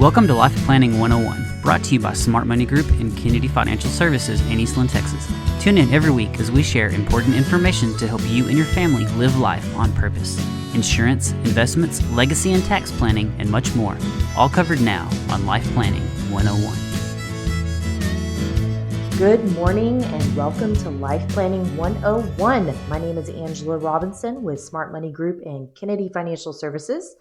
Welcome to Life Planning 101, brought to you by Smart Money Group and Kennedy Financial Services in Eastland, Texas. Tune in every week as we share important information to help you and your family live life on purpose. Insurance, investments, legacy and tax planning, and much more, all covered now on Life Planning 101. Good morning and welcome to Life Planning 101. My name is Angela Robinson with Smart Money Group and Kennedy Financial Services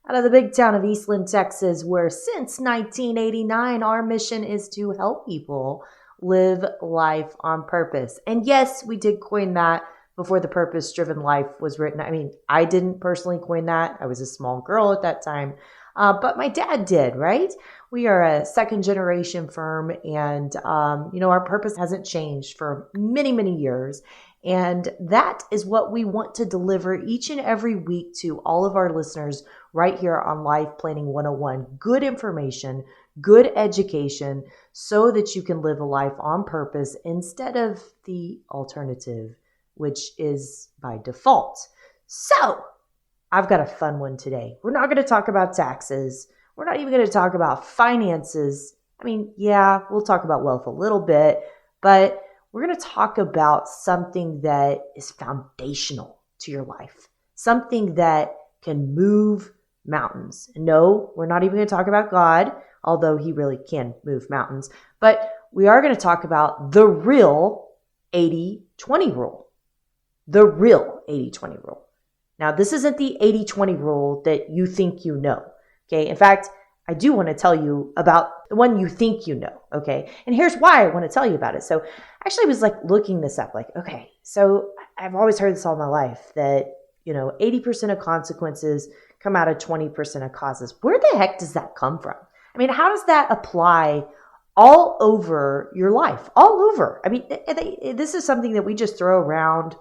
out of the big town of Eastland, Texas, where since 1989, our mission is to help people live life on purpose. And yes, we did coin that before the purpose-driven life was written. I mean, I didn't personally coin that. I was a small girl at that time, but my dad did, right? We are a second-generation firm, and our purpose hasn't changed for many, many years. And that is what we want to deliver each and every week to all of our listeners right here on Life Planning 101. Good information, good education, so that you can live a life on purpose instead of the alternative, which is by default. So, I've got a fun one today. We're not going to talk about taxes. We're not even going to talk about finances. I mean, yeah, we'll talk about wealth a little bit, but we're going to talk about something that is foundational to your life, something that can move mountains. No, we're not even going to talk about God, although he really can move mountains, but we are going to talk about the real 80-20 rule, the real 80-20 rule. Now, this isn't the 80-20 rule that you think you know, okay? In fact, I do want to tell you about the one you think you know, okay? And here's why I want to tell you about it. So I actually was looking this up, okay, so I've always heard this all my life that, 80% of consequences come out of 20% of causes. Where the heck does that come from? I mean, how does that apply all over your life? All over. I mean, this is something that we just throw around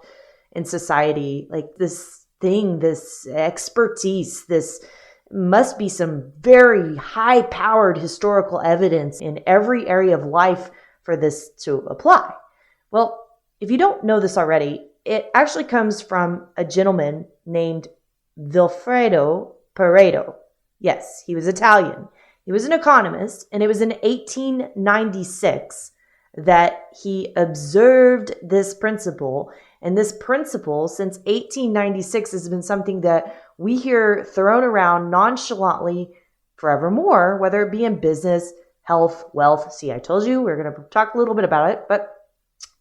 in society, like this thing, this expertise, this must be some very high-powered historical evidence in every area of life for this to apply. Well, if you don't know this already, it actually comes from a gentleman named Vilfredo Pareto. Yes, he was Italian. He was an economist, and it was in 1896 that he observed this principle. And this principle, since 1896, has been something that we hear thrown around nonchalantly forevermore, whether it be in business, health, wealth. See, I told you we're going to talk a little bit about it, but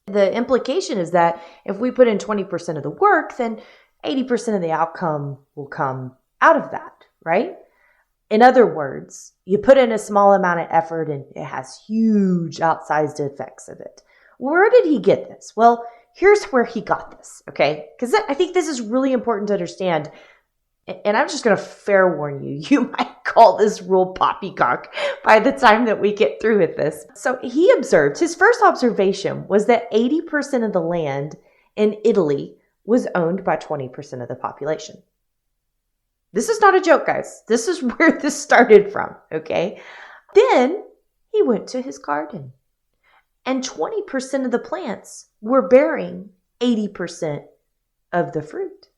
the implication is that if we put in 20% of the work, then 80% of the outcome will come out of that, right? In other words, you put in a small amount of effort and it has huge outsized effects of it. Where did he get this? Well, here's where he got this, okay? Because I think this is really important to understand. And I'm just going to fair warn you, you might call this rule poppycock by the time that we get through with this. So he observed, his first observation was that 80% of the land in Italy was owned by 20% of the population. This is not a joke, guys. This is where this started from, okay? Then he went to his garden, and 20% of the plants were bearing 80% of the fruit.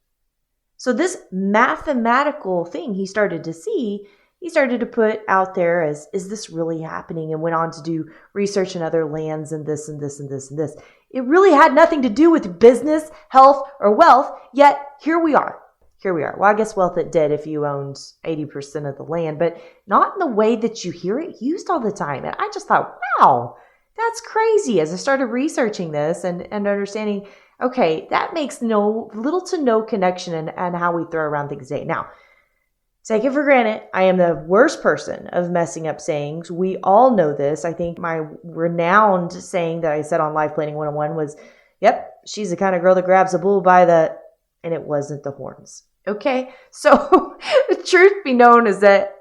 So this mathematical thing he started to see, he started to put out there as, is this really happening? And went on to do research in other lands and this and this and this and this. It really had nothing to do with business, health, or wealth, yet here we are. Here we are. Well, I guess wealth it did if you owned 80% of the land, but not in the way that you hear it used all the time. And I just thought, wow, that's crazy. As I started researching this and understanding, okay, that makes little to no connection in how we throw around things today. Now, take it for granted, I am the worst person of messing up sayings. We all know this. I think my renowned saying that I said on Life Planning 101 was, yep, she's the kind of girl that grabs a bull by the, and it wasn't the horns. Okay, so the truth be known is that,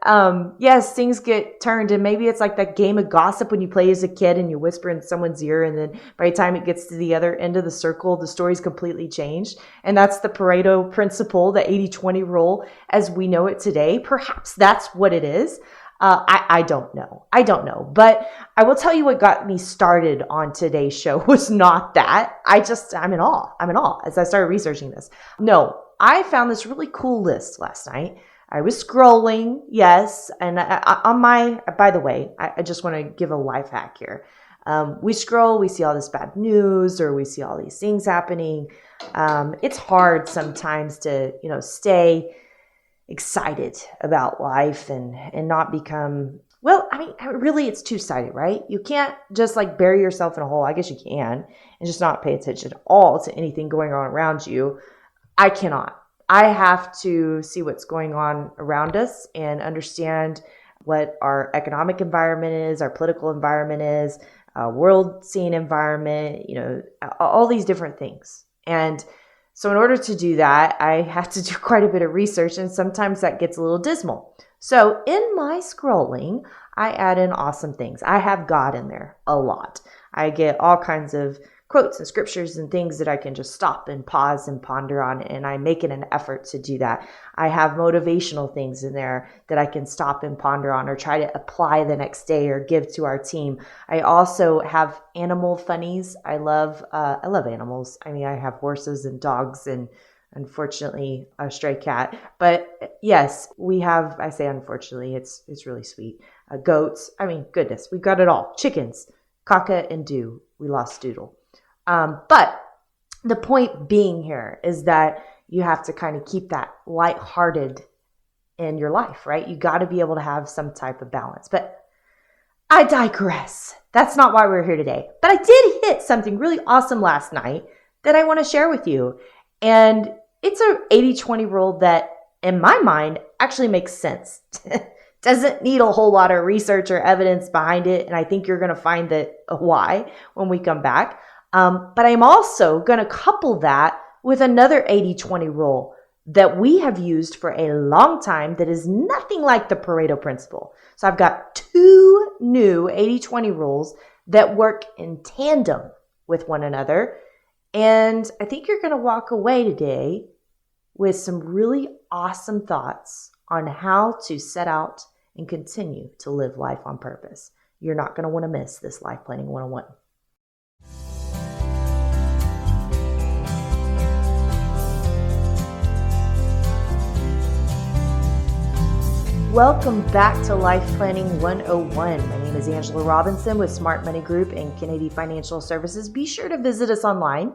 yes, things get turned, and maybe it's like that game of gossip when you play as a kid and you whisper in someone's ear, and then by the time it gets to the other end of the circle, the story's completely changed. And that's the Pareto Principle, the 80-20 rule as we know it today. Perhaps that's what it is. I don't know. But I will tell you what got me started on today's show was not that. I'm in awe as I started researching this. No, I found this really cool list last night I was scrolling, yes. And by the way, I just want to give a life hack here. We scroll, we see all this bad news, or we see all these things happening. It's hard sometimes to, stay excited about life and not become, really it's two-sided, right? You can't just like bury yourself in a hole. I guess you can, and just not pay attention at all to anything going on around you. I cannot. I have to see what's going on around us and understand what our economic environment is, our political environment is, world scene environment, all these different things. And so in order to do that, I have to do quite a bit of research, and sometimes that gets a little dismal. So in my scrolling, I add in awesome things. I have God in there a lot. I get all kinds of quotes and scriptures and things that I can just stop and pause and ponder on, and I make it an effort to do that. I have motivational things in there that I can stop and ponder on or try to apply the next day or give to our team. I also have animal funnies. I love animals. I have horses and dogs and unfortunately a stray cat. But yes, we have, I say unfortunately, it's really sweet. Goats. Goodness, we've got it all. Chickens, Kaka and Doo. We lost Doodle. But the point being here is that you have to kind of keep that lighthearted in your life, right? You got to be able to have some type of balance. But I digress. That's not why we're here today. But I did hit something really awesome last night that I want to share with you. And it's a 80-20 rule that, in my mind, actually makes sense. Doesn't need a whole lot of research or evidence behind it. And I think you're going to find that why when we come back. But I'm also going to couple that with another 80-20 rule that we have used for a long time that is nothing like the Pareto Principle. So I've got two new 80-20 rules that work in tandem with one another. And I think you're going to walk away today with some really awesome thoughts on how to set out and continue to live life on purpose. You're not going to want to miss this Life Planning 101. Welcome back to Life Planning 101. My name is Angela Robinson with Smart Money Group and Kennedy Financial Services. Be sure to visit us online,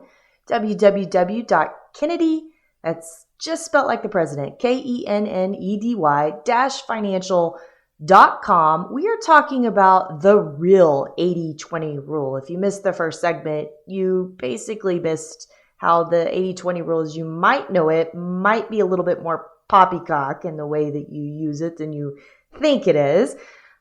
www.kennedy, that's just spelled like the president, KENNEDY-financial.com. We are talking about the real 80-20 rule. If you missed the first segment, you basically missed how the 80-20 rule, as you might know it, might be a little bit more poppycock in the way that you use it than you think it is.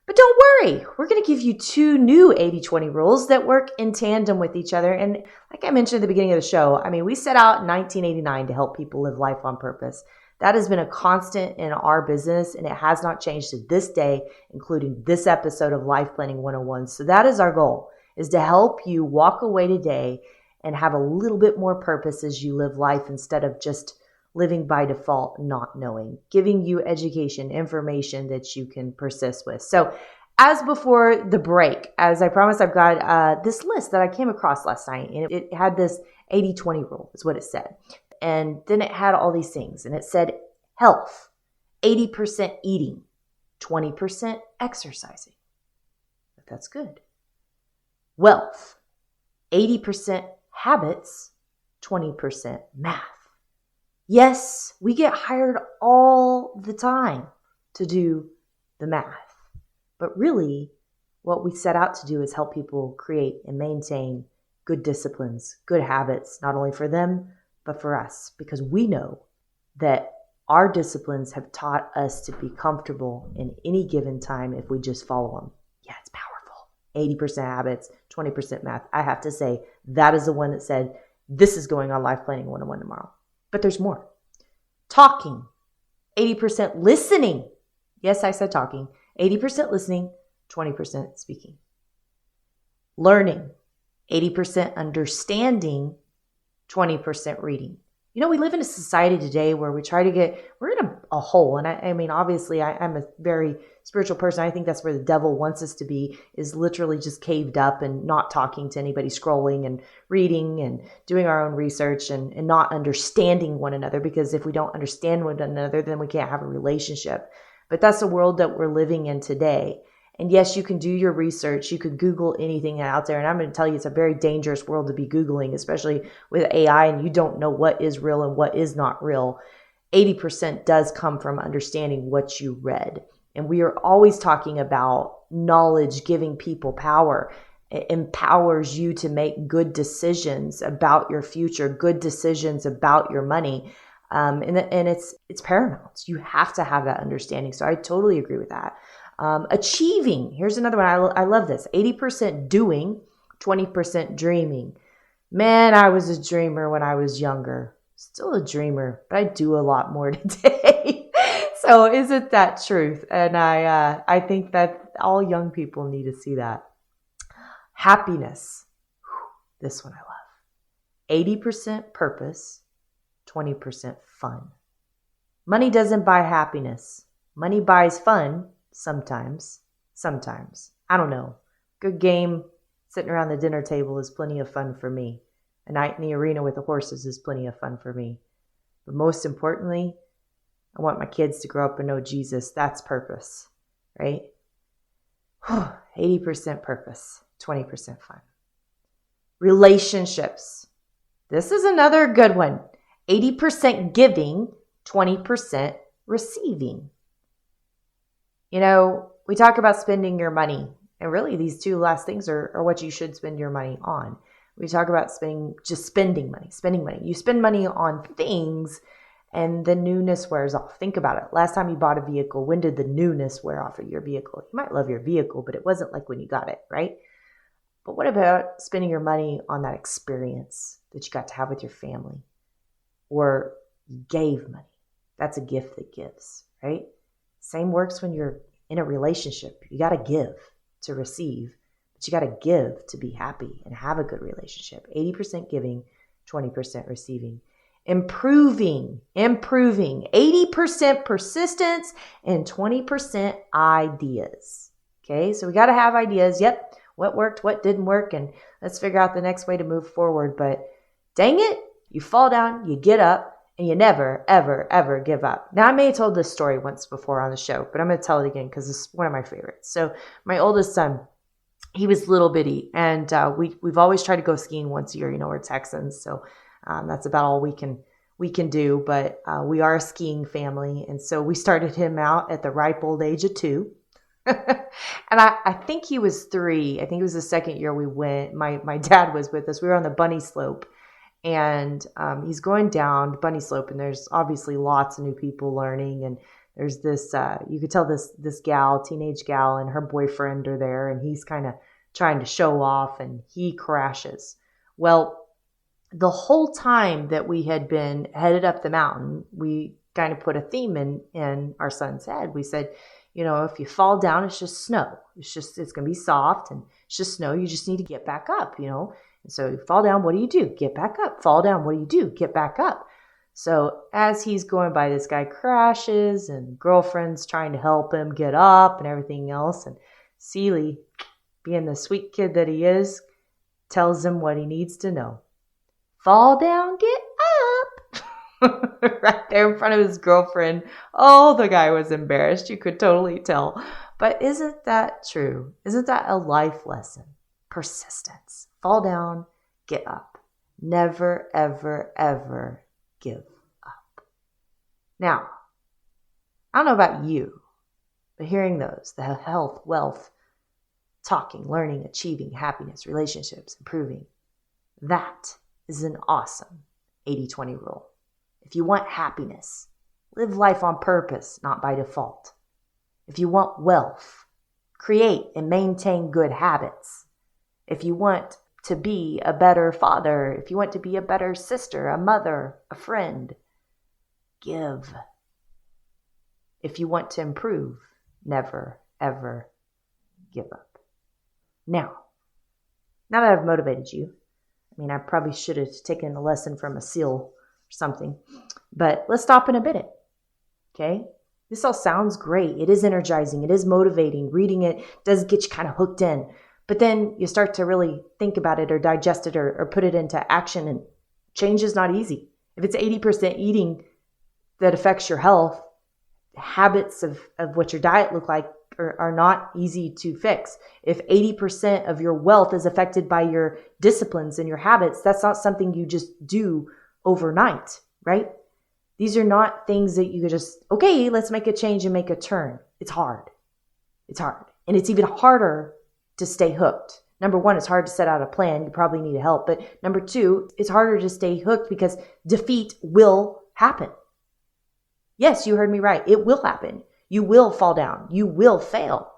But don't worry, we're going to give you two new 80-20 rules that work in tandem with each other. And like I mentioned at the beginning of the show, we set out in 1989 to help people live life on purpose. That has been a constant in our business, and it has not changed to this day, including this episode of Life Planning 101. So that is our goal, is to help you walk away today and have a little bit more purpose as you live life instead of just living by default, not knowing, giving you education, information that you can persist with. So as before the break, as I promised, I've got this list that I came across last night, and it had this 80-20 rule is what it said. And then it had all these things, and it said health, 80% eating, 20% exercising. But that's good. Wealth, 80% habits, 20% math. Yes, we get hired all the time to do the math, but really what we set out to do is help people create and maintain good disciplines, good habits, not only for them, but for us, because we know that our disciplines have taught us to be comfortable in any given time if we just follow them. Yeah, it's powerful. 80% habits, 20% math. I have to say, that is the one that said, this is going on Life Planning 101 tomorrow. But there's more. Talking, 80% listening. Yes, I said talking. 80% listening, 20% speaking. Learning, 80% understanding, 20% reading. We live in a society today where we're in a hole. And I mean, obviously I'm a very spiritual person. I think that's where the devil wants us to be, is literally just caved up and not talking to anybody, scrolling and reading and doing our own research and not understanding one another. Because if we don't understand one another, then we can't have a relationship. But that's the world that we're living in today. And yes, you can do your research. You could Google anything out there. And I'm going to tell you, it's a very dangerous world to be Googling, especially with AI, and you don't know what is real and what is not real. 80% does come from understanding what you read. And we are always talking about knowledge giving people power. It empowers you to make good decisions about your future, good decisions about your money. And it's paramount. You have to have that understanding. So I totally agree with that. Achieving. Here's another one. I love this. 80% doing, 20% dreaming. Man, I was a dreamer when I was younger. Still a dreamer, but I do a lot more today. So isn't that truth? And I think that all young people need to see that. Happiness. This one I love. 80% purpose, 20% fun. Money doesn't buy happiness. Money buys fun. Sometimes. I don't know. Good game. Sitting around the dinner table is plenty of fun for me. A night in the arena with the horses is plenty of fun for me. But most importantly, I want my kids to grow up and know Jesus. That's purpose, right? 80% purpose, 20% fun. Relationships. This is another good one. 80% giving, 20% receiving. You know, we talk about spending your money, and really these two last things are what you should spend your money on. We talk about spending money. You spend money on things and the newness wears off. Think about it. Last time you bought a vehicle, when did the newness wear off of your vehicle? You might love your vehicle, but it wasn't like when you got it, right? But what about spending your money on that experience that you got to have with your family? Or you gave money. That's a gift that gives, right? Same works when you're in a relationship. You got to give to receive, but you got to give to be happy and have a good relationship. 80% giving, 20% receiving. Improving, 80% persistence and 20% ideas. Okay, so we got to have ideas. Yep, what worked, what didn't work, and let's figure out the next way to move forward. But dang it, you fall down, you get up, and you never, ever, ever give up. Now, I may have told this story once before on the show, but I'm going to tell it again because it's one of my favorites. So my oldest son, he was little bitty, and we've always tried to go skiing once a year. You know, we're Texans, so that's about all we can do. But we are a skiing family, and so we started him out at the ripe old age of 2. And I think he was 3. I think it was the second year we went. My dad was with us. We were on the bunny slope. And he's going down the bunny slope, and there's obviously lots of new people learning. And there's this, you could tell this gal, teenage gal, and her boyfriend are there, and he's kind of trying to show off, and he crashes. Well, the whole time that we had been headed up the mountain, we kind of put a theme in our son's head. We said, you know, if you fall down, it's just snow. It's going to be soft, and it's just snow. You just need to get back up, you know. So you fall down, what do you do? Get back up. Fall down, what do you do? Get back up. So as he's going by, this guy crashes, and girlfriend's trying to help him get up and everything else. And Seeley, being the sweet kid that he is, tells him what he needs to know. Fall down, get up. Right there in front of his girlfriend. Oh, the guy was embarrassed. You could totally tell. But isn't that true? Isn't that a life lesson? Persistence. Fall down, get up. Never, ever, ever give up. Now, I don't know about you, but hearing those, the health, wealth, talking, learning, achieving, happiness, relationships, improving, that is an awesome 80-20 rule. If you want happiness, live life on purpose, not by default. If you want wealth, create and maintain good habits. If you want to be a better father, if you want to be a better sister, a mother, a friend, give. If you want to improve, never, ever give up. Now that I've motivated you, I mean, I probably should have taken a lesson from a SEAL or something, but let's stop in a minute. Okay? This all sounds great. It is energizing. It is motivating. Reading it does get you kind of hooked in. But then you start to really think about it or digest it or put it into action, and change is not easy. If it's 80% eating that affects your health, habits of what your diet look like are not easy to fix. If 80% of your wealth is affected by your disciplines and your habits, that's not something you just do overnight, right? These are not things that you could just, okay, let's make a change and make a turn. It's hard. It's hard. And it's even harder to stay hooked. Number one, it's hard to set out a plan. You probably need help. But number two, it's harder to stay hooked because defeat will happen. Yes, you heard me right. It will happen. You will fall down. You will fail.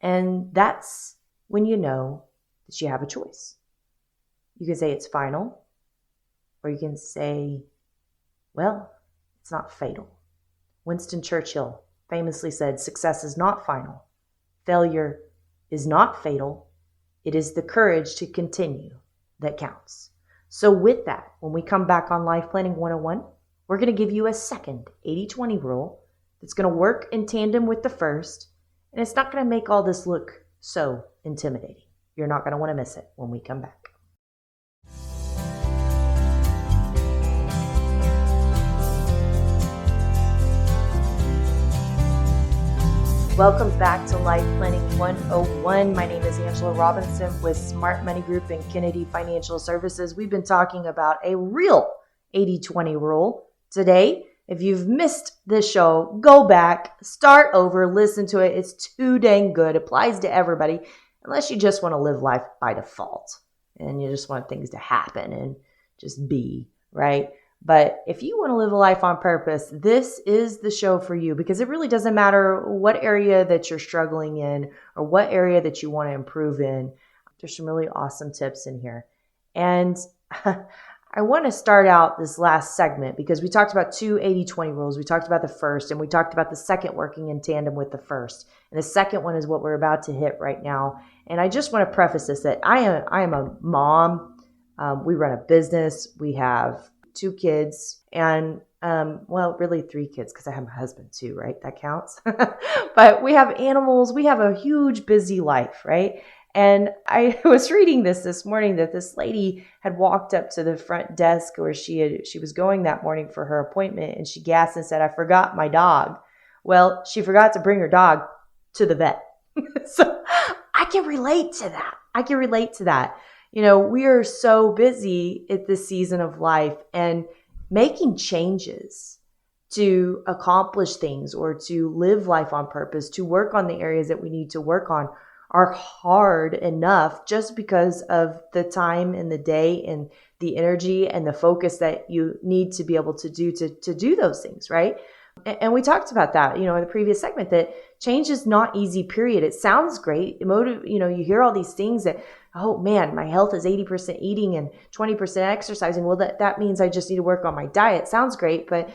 And that's when you know that you have a choice. You can say it's final, or you can say, well, it's not fatal. Winston Churchill famously said, success is not final. Failure is not fatal. It is the courage to continue that counts. So with that, when we come back on Life Planning 101, we're going to give you a second 80-20 rule that's going to work in tandem with the first, and it's not going to make all this look so intimidating. You're not going to want to miss it when we come back. Welcome back to Life Planning 101. My name is Angela Robinson with Smart Money Group and Kennedy Financial Services. We've been talking about a real 80-20 rule today. If you've missed this show, go back, start over, listen to it. It's too dang good. It applies to everybody, unless you just want to live life by default and you just want things to happen and just be, right? But if you want to live a life on purpose, this is the show for you, because it really doesn't matter what area that you're struggling in or what area that you want to improve in. There's some really awesome tips in here. And I want to start out this last segment because we talked about two 80-20 rules. We talked about the first, and we talked about the second working in tandem with the first. And the second one is what we're about to hit right now. And I just want to preface this that I am a mom. We run a business. We have 2 kids and, well, really 3 kids because I have my husband too, right? That counts. But we have animals. We have a huge busy life, right? And I was reading this morning that this lady had walked up to the front desk where she was going that morning for her appointment, and she gasped and said, "I forgot my dog." Well, she forgot to bring her dog to the vet. So I can relate to that. You know, we are so busy at this season of life, and making changes to accomplish things or to live life on purpose, to work on the areas that we need to work on, are hard enough just because of the time and the day and the energy and the focus that you need to be able to do those things, right? And we talked about that, in the previous segment, that change is not easy, period. It sounds great. You hear all these things that, oh man, my health is 80% eating and 20% exercising. Well, that means I just need to work on my diet. Sounds great, but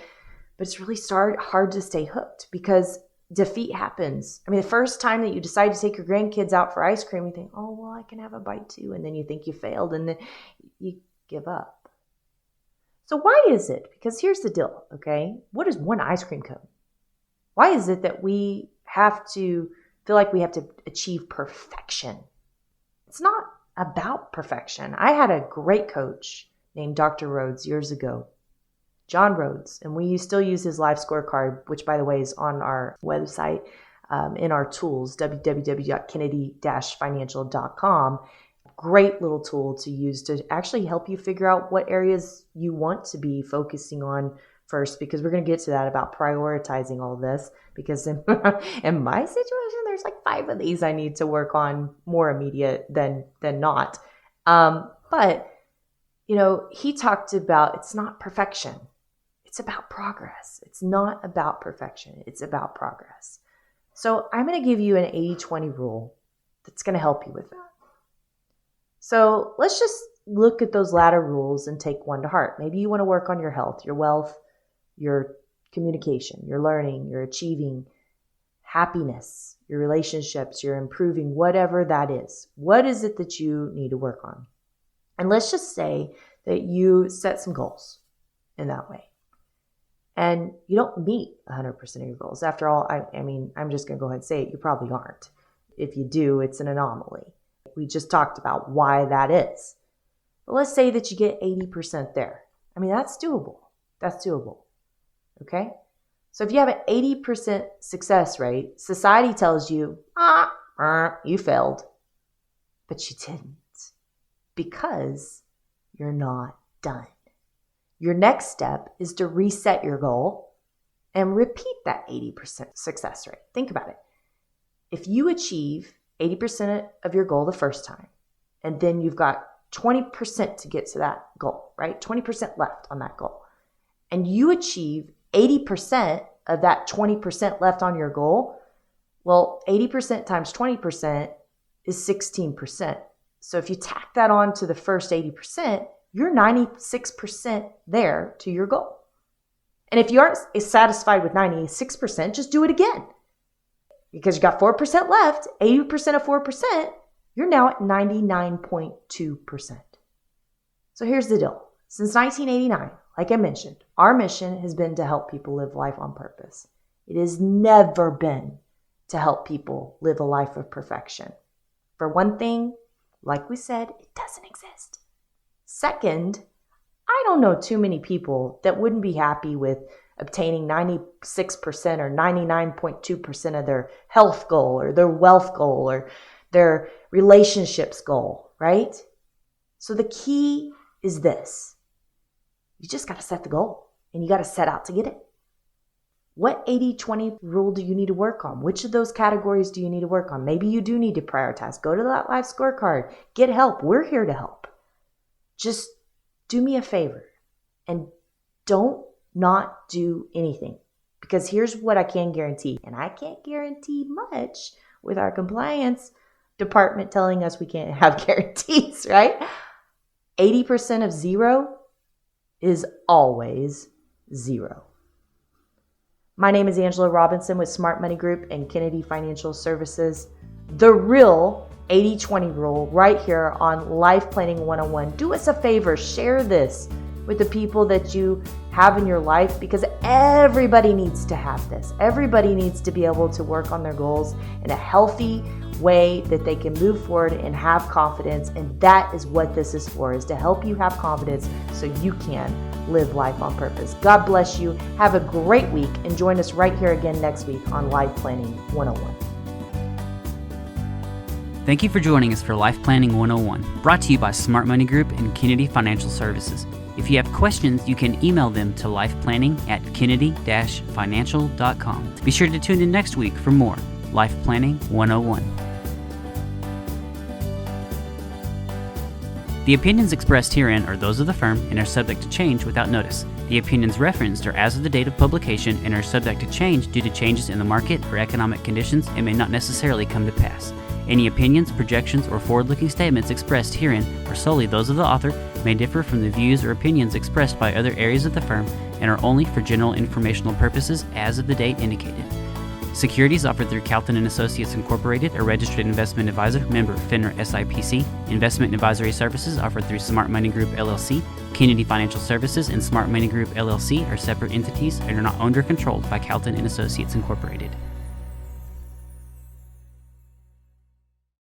it's really hard to stay hooked because defeat happens. I mean, the first time that you decide to take your grandkids out for ice cream, you think, oh, well, I can have a bite too. And then you think you failed and then you give up. So why is it? Because here's the deal, okay? What is one ice cream cone? Why is it that we have to feel like we have to achieve perfection? It's not about perfection. I had a great coach named Dr. Rhodes years ago, John Rhodes, and we still use his life scorecard, which, by the way, is on our website in our tools, www.kennedy-financial.com. Great little tool to use to actually help you figure out what areas you want to be focusing on first, because we're going to get to that about prioritizing all this, because in my situation, there's like 5 of these I need to work on more immediate than not. But, he talked about it's not perfection. It's about progress. It's not about perfection. It's about progress. So I'm going to give you an 80-20 rule that's going to help you with that. So let's just look at those latter rules and take one to heart. Maybe you want to work on your health, your wealth, your communication, your learning, your achieving, happiness, your relationships, your improving, whatever that is. What is it that you need to work on? And let's just say that you set some goals in that way. and you don't meet 100% of your goals. After all, I mean, I'm just going to go ahead and say it. You probably aren't. If you do, it's an anomaly. We just talked about why that is. But let's say that you get 80% there. I mean, that's doable. That's doable. Okay? So if you have an 80% success rate, society tells you, you failed. But you didn't. Because you're not done. Your next step is to reset your goal and repeat that 80% success rate. Think about it. If you achieve 80% of your goal the first time, and then you've got 20% to get to that goal, right? 20% left on that goal. And you achieve 80% of that 20% left on your goal, well, 80% times 20% is 16%. So if you tack that on to the first 80%, you're 96% there to your goal. And if you aren't satisfied with 96%, just do it again. Because you got 4% left, 80% of 4%, you're now at 99.2%. So here's the deal. Since 1989, like I mentioned, our mission has been to help people live life on purpose. It has never been to help people live a life of perfection. For one thing, like we said, it doesn't exist. Second, I don't know too many people that wouldn't be happy with obtaining 96% or 99.2% of their health goal or their wealth goal or their relationships goal, right? So the key is this. You just got to set the goal and you got to set out to get it. What 80-20 rule do you need to work on? Which of those categories do you need to work on? Maybe you do need to prioritize. Go to that life scorecard. Get help. We're here to help. Just do me a favor and don't not do anything, because here's what I can guarantee, and I can't guarantee much with our compliance department telling us we can't have guarantees, right? 80% of zero is always zero. My name is Angela Robinson with Smart Money Group and Kennedy Financial Services. The real 80-20 rule right here on Life Planning 101. Do us a favor, share this with the people that you have in your life, because everybody needs to have this. Everybody needs to be able to work on their goals in a healthy way that they can move forward and have confidence. And that is what this is for, is to help you have confidence so you can live life on purpose. God bless you. Have a great week and join us right here again next week on Life Planning 101. Thank you for joining us for Life Planning 101, brought to you by Smart Money Group and Kennedy Financial Services. If you have questions, you can email them to lifeplanning@kennedy-financial.com. Be sure to tune in next week for more Life Planning 101. The opinions expressed herein are those of the firm and are subject to change without notice. The opinions referenced are as of the date of publication and are subject to change due to changes in the market or economic conditions and may not necessarily come to pass. Any opinions, projections, or forward-looking statements expressed herein are solely those of the author, may differ from the views or opinions expressed by other areas of the firm, and are only for general informational purposes as of the date indicated. Securities offered through Calton & Associates Incorporated, a registered investment advisor, member FINRA SIPC. Investment advisory services offered through Smart Money Group LLC. Kennedy Financial Services and Smart Money Group LLC are separate entities and are not owned or controlled by Calton & Associates Incorporated.